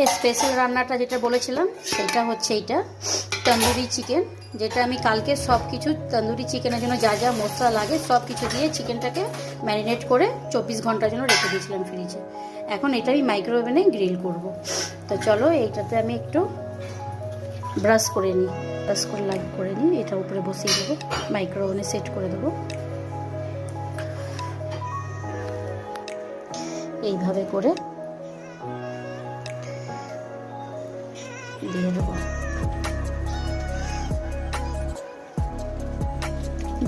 এই স্পেশাল রান্নাটা যেটা বলেছিলাম সেটা হচ্ছে এইটা তন্দুরি চিকেন, যেটা আমি কালকে সব কিছু তন্দুরি চিকেনের জন্য যা যা মশলা লাগে সব কিছু দিয়ে চিকেনটাকে ম্যারিনেট করে 24 ঘন্টার জন্য রেখে দিয়েছিলাম ফ্রিজে। এখন এটা আমি মাইক্রোওভেনে গ্রিল করব। তো চলো এইটাতে আমি একটু ব্রাশ করে নিই, এটা উপরে বসিয়ে দেবো, মাইক্রোওভেনে সেট করে দেবো। এইভাবে করে দিয়ে দেবো।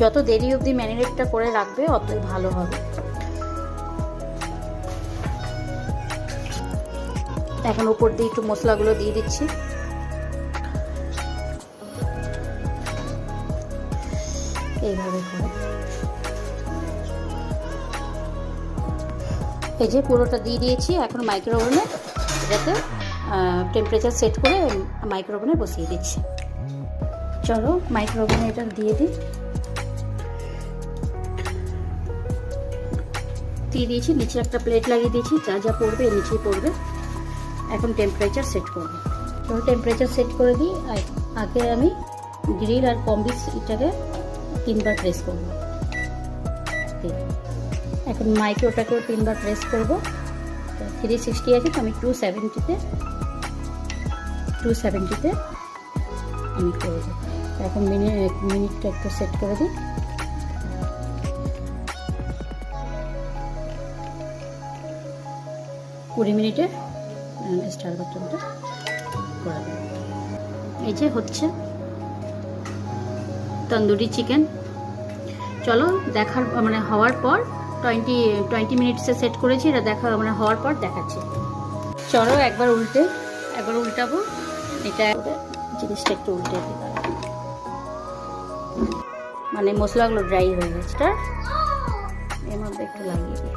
যত দেরি অবধি ম্যারিনেটটা করে রাখবে অতই ভালো হবে। এখন উপর দিয়ে একটু মশলাগুলো দিয়ে দিচ্ছি। এইভাবে করে এই যে পুরোটা দিয়ে দিয়েছি। এখন মাইক্রোওভেনে এটাতে টেম্পারেচার সেট করে মাইক্রোওভেনে বসিয়ে দিচ্ছি। চলো মাইক্রোওভেনে এটা দিয়ে দিয়েছি। নিচে একটা প্লেট লাগিয়ে দিয়েছি, যা যা পড়বে নিচেই পড়বে। এখন টেম্পারেচার সেট করবো। তো টেম্পারেচার সেট করে দিই। আগে আমি গ্রিল আর কম্বিস এটাকে 3বার প্রেস করবো। এখন মাইক্রোটাকেও 3বার প্রেস করবো। 360 আছে তো আমি 270-তে আমি করবো। এখন মিনিটটা একটু সেট করে দিই। কুড়ি মিনিটে স্টার বাটনটা করে দেবো। এই যে হচ্ছে তন্দুরি চিকেন। চলো দেখার হওয়ার পর 20 মিনিটসে সেট করেছি। এটা হওয়ার পর দেখাচ্ছি। চলো একবার উল্টাবো। এটা জিনিসটা একটু উল্টে দিই, মশলাগুলো ড্রাই হয়ে গেছে। এর মধ্যে একটু লাগিয়ে দিই।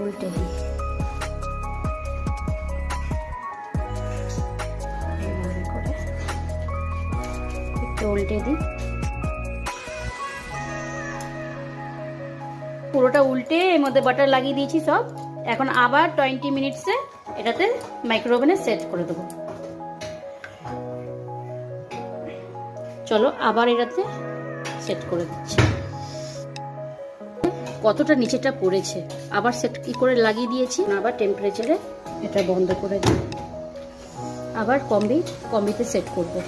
উল্টে দিই। উল্টে দিই। পুরোটা উল্টে এর মধ্যে বাটার লাগিয়ে দিয়েছি সব। এখন আবার 20 মিনিটসে এটাতে মাইক্রোওভেনে সেট করে দেবো। চলো আবার এটাতে সেট করে দিচ্ছি। কতটা নিচেটা পড়েছে, আবার সেট কি করে লাগিয়ে দিয়েছি। আবার টেম্পারেচারে এটা বন্ধ করে দিই। আবার কম্বিতে সেট করবো।